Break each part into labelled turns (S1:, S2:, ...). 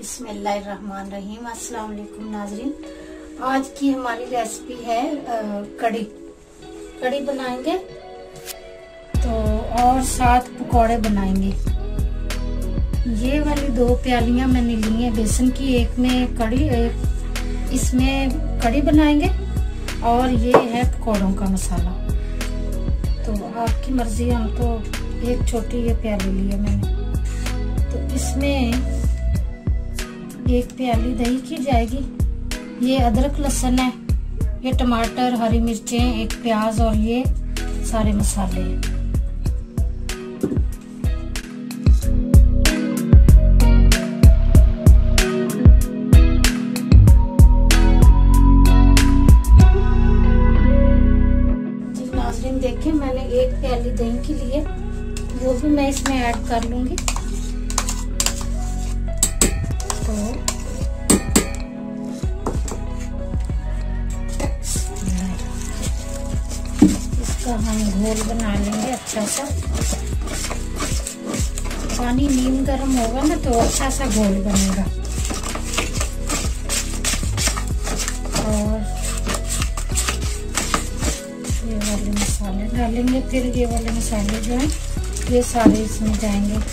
S1: बिस्मिल्लाहिर्रहमानिर्रहीम। अस्सलाम वालेकुम नाजरीन। आज की हमारी रेसिपी है कड़ी बनाएंगे तो और साथ पकौड़े बनाएंगे। ये वाली 2 प्यालियां मैंने ली हैं बेसन की, एक में कड़ी, एक इसमें कड़ी बनाएंगे और ये है पकौड़ों का मसाला। तो आपकी मर्जी, हम तो एक छोटी ये प्याली ली है मैंने। तो इसमें 1 प्याली दही की जाएगी। ये अदरक लहसुन है, ये टमाटर, हरी मिर्चें, 1 प्याज और ये सारे मसाले हैं। जी नाज़रीन देखिए, मैंने 1 प्याली दही की ली है, वो भी मैं इसमें ऐड कर लूंगी। तो इसका हम घोल बना लेंगे अच्छा सा। पानी नीम गर्म होगा ना तो अच्छा सा घोल बनेगा। और ये वाले मसाले डालेंगे, फिर ये वाले मसाले जो हैं ये सारे इसमें जाएंगे।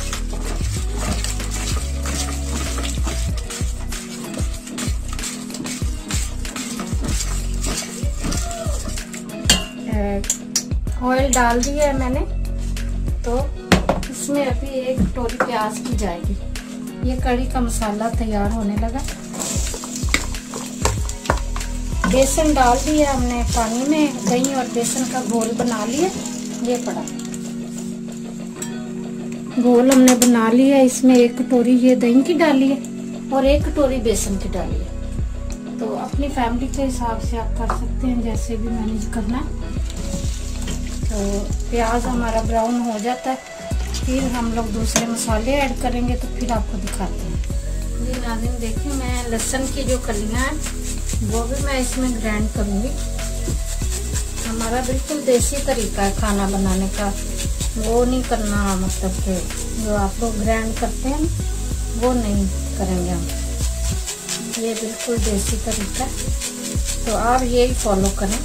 S1: ऑयल डाल दिया है मैंने, तो इसमें अभी 1 कटोरी प्याज की जाएगी। ये कड़ी का मसाला तैयार होने लगा। बेसन डाल दिया हमने पानी में, दही और बेसन का घोल बना लिया। ये पड़ा घोल हमने बना लिया। इसमें 1 कटोरी ये दही की डाली है और 1 कटोरी बेसन की डाली है। तो अपनी फैमिली के हिसाब से आप कर सकते हैं, जैसे भी मैनेज करना है। तो प्याज हमारा ब्राउन हो जाता है, फिर हम लोग दूसरे मसाले ऐड करेंगे, तो फिर आपको दिखाते हैं। जी नाज़रीन देखिए, मैं लहसुन की जो कलियां हैं वो भी मैं इसमें ग्राइंड करूंगी। हमारा बिल्कुल देसी तरीका है खाना बनाने का, वो नहीं करना, मतलब कि जो आप लोग ग्राइंड करते हैं वो नहीं करेंगे हम। ये बिल्कुल देसी तरीका है, तो आप यही फॉलो करें।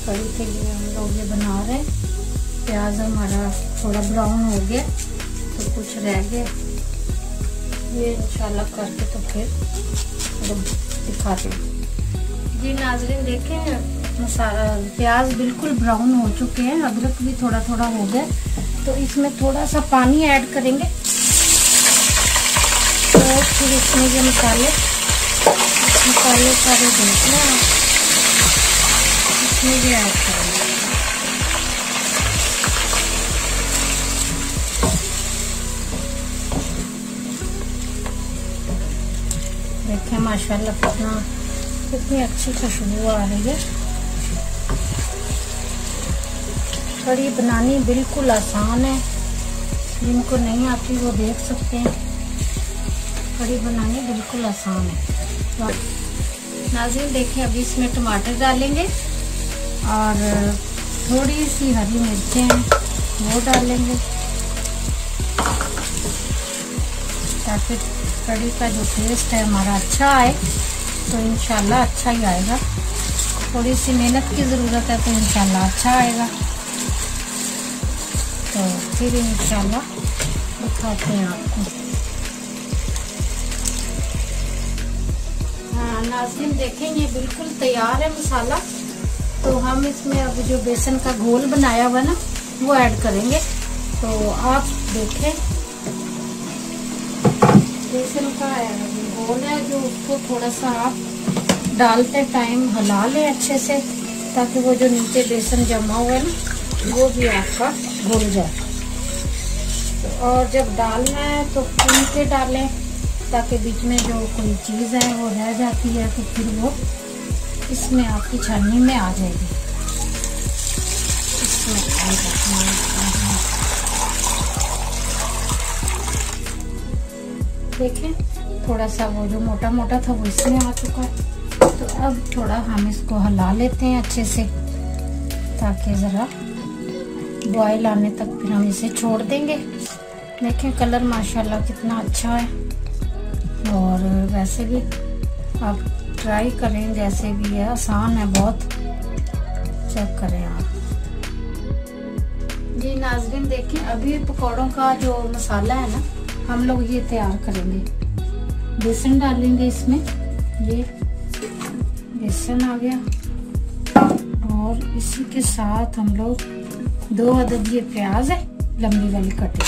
S1: कड़ी के लिए हम लोग ये बना रहे हैं। प्याज हमारा थोड़ा ब्राउन हो गया, तो कुछ रह गया, ये इंशाल्लाह करके तो फिर दिखाते हैं। जी नाज़रीन देखें, मसाला प्याज बिल्कुल ब्राउन हो चुके हैं, अदरक भी थोड़ा थोड़ा हो गया। तो इसमें थोड़ा सा पानी ऐड करेंगे, तो फिर इसमें ये मसाले सारे देखना है, इसमें भी ऐड करेंगे। देखें माशाल्लाह कितनी अच्छी खुशबू आ रही है। कड़ी बनानी बिल्कुल आसान है, जिनको नहीं आती वो देख सकते हैं। कड़ी बनानी बिल्कुल आसान है। नाज़रीन देखिए, अभी इसमें टमाटर डालेंगे और थोड़ी सी हरी मिर्चें वो डालेंगे, ताकि कड़ी का जो टेस्ट है हमारा अच्छा आए। तो इंशाल्लाह अच्छा ही आएगा। थोड़ी सी मेहनत की ज़रूरत है, तो इंशाल्लाह अच्छा आएगा। तो फिर इंशाल्लाह दिखाते हैं आपको। हाँ नाज़रीन देखें, ये बिल्कुल तैयार है मसाला। तो हम इसमें अब जो बेसन का घोल बनाया हुआ ना वो ऐड करेंगे। तो आप देखें, बेसन का घोल है जो, उसको थोड़ा सा आप डालते टाइम हिला लें अच्छे से, ताकि वो जो नीचे बेसन जमा हुआ है ना वो भी आपका घुल जाए। तो और जब डालना है तो भून के डालें, ताकि बीच में जो कोई चीज़ है वो रह जाती है तो फिर वो इसमें आपकी छाननी में आ जाएगी। इसमें देखें, थोड़ा सा वो जो मोटा मोटा था वो इसमें आ चुका है। तो अब थोड़ा हम इसको हिला लेते हैं अच्छे से, ताकि ज़रा बॉयल आने तक फिर हम इसे छोड़ देंगे। देखें कलर माशाल्लाह कितना अच्छा है। और वैसे भी आप ट्राई करें, जैसे भी है आसान है बहुत, चेक करें आप। जी नाज़रीन देखें, अभी पकौड़ों का जो मसाला है ना, हम लोग ये तैयार करेंगे। बेसन डालेंगे इसमें, ये बेसन आ गया, और इसी के साथ हम लोग 2 अदद ये प्याज है लंबी वाली कटी,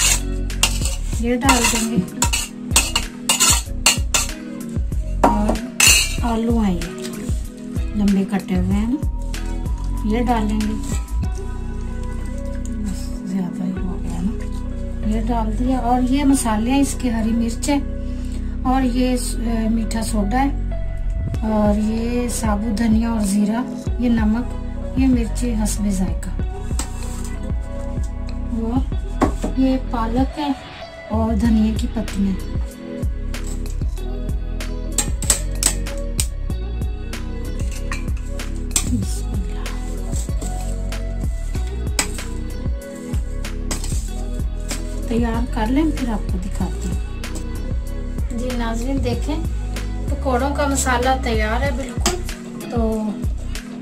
S1: ये डाल देंगे। और आलू हैं ये लंबे कटे हुए हैं, ये डालेंगे। ज्यादा ही हो गया ना, ये डाल दिया। और ये मसाले हैं इसके, हरी मिर्च है, और ये मीठा सोडा है, और ये साबुत धनिया और जीरा, ये नमक, ये मिर्ची हस्बे जायका, और ये पालक है और धनिया की पत्तियां। तैयार कर लें, फिर आपको दिखाती हूँ। जी नाज़रीन देखें, पकौड़ों का मसाला तैयार है बिल्कुल। तो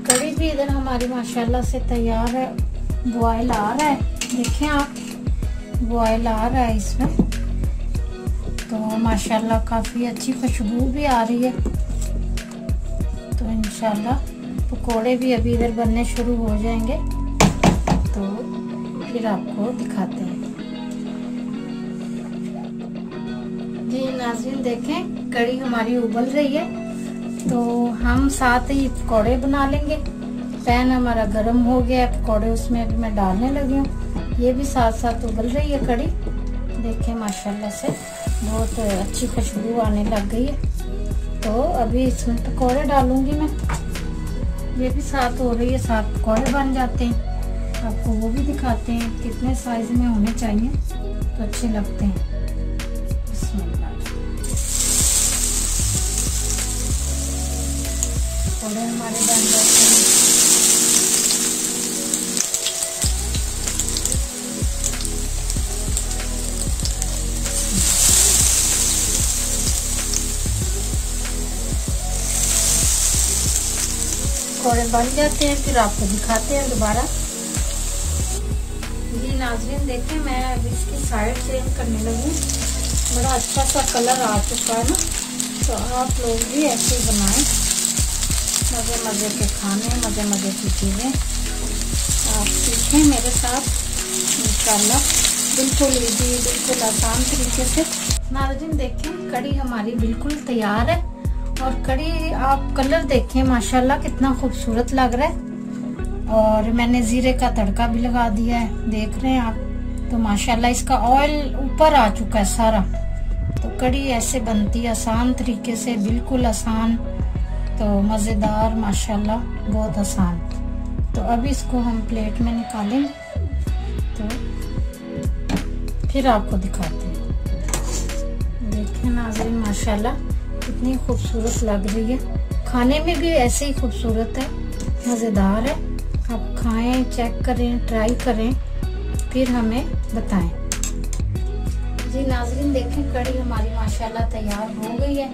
S1: कड़ी भी इधर हमारी माशाल्लाह से तैयार है, बॉयल आ रहा है, देखें आप, बॉयल आ रहा है इसमें। तो माशाल्लाह काफ़ी अच्छी खुशबू भी आ रही है। तो इंशाल्लाह पकोड़े भी अभी इधर बनने शुरू हो जाएंगे, तो फिर आपको दिखाते हैं। जी नाज़रीन देखें, कड़ी हमारी उबल रही है, तो हम साथ ही पकोड़े बना लेंगे। पैन हमारा गर्म हो गया है, पकोड़े उसमें अभी मैं डालने लगी हूँ। ये भी साथ साथ उबल रही है कड़ी, देखें माशाल्लाह से बहुत अच्छी खुशबू आने लग गई है। तो अभी इसमें पकोड़े डालूंगी मैं, ये भी साथ हो रही है, साथ पकोड़े बन जाते हैं। आपको वो भी दिखाते हैं कितने साइज में होने चाहिए तो अच्छे लगते हैं। पकोड़े हमारे बन जाते हैं। पकोड़े बन जाते हैं, फिर आपको दिखाते हैं दोबारा। जी नाज़रीन देखें, मैं अब इसकी साइड चेंज करने लगी, बड़ा अच्छा सा कलर आ चुका है ना। तो आप लोग भी ऐसे ही बनाएं, मज़े मज़े के खाने, मज़े मज़े की चीज़ें आप सीखें मेरे साथ इंशाल्लाह, बिल्कुल ईजी, बिल्कुल आसान तरीके से। नाज़रीन देखें, कड़ी हमारी बिल्कुल तैयार है, और कड़ी आप कलर देखें माशाल्लाह कितना खूबसूरत लग रहा है। और मैंने जीरे का तड़का भी लगा दिया है, देख रहे हैं आप। तो माशाल्लाह इसका ऑयल ऊपर आ चुका है सारा। तो कड़ी ऐसे बनती है आसान तरीके से, बिल्कुल आसान, तो मज़ेदार, माशाल्लाह बहुत आसान। तो अभी इसको हम प्लेट में निकालेंगे, तो फिर आपको दिखाते हैं। देखें नाज़रीन माशाल्लाह कितनी खूबसूरत लग रही है, खाने में भी ऐसे ही खूबसूरत है, मज़ेदार है। आप खाएं, चेक करें, ट्राई करें, फिर हमें बताएं। जी नाज़रीन देखें, कड़ी हमारी माशाल्लाह तैयार हो गई है।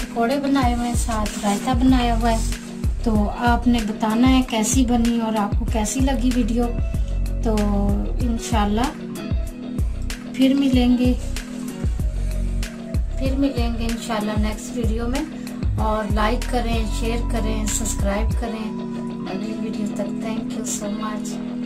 S1: पकौड़े बनाए हुए हैं, साथ रायता बनाया हुआ है। तो आपने बताना है कैसी बनी और आपको कैसी लगी वीडियो। तो इंशाल्लाह फिर मिलेंगे इंशाल्लाह नेक्स्ट वीडियो में। और लाइक करें, शेयर करें, सब्सक्राइब करें। अगली वीडियो तक थैंक यू सो मच।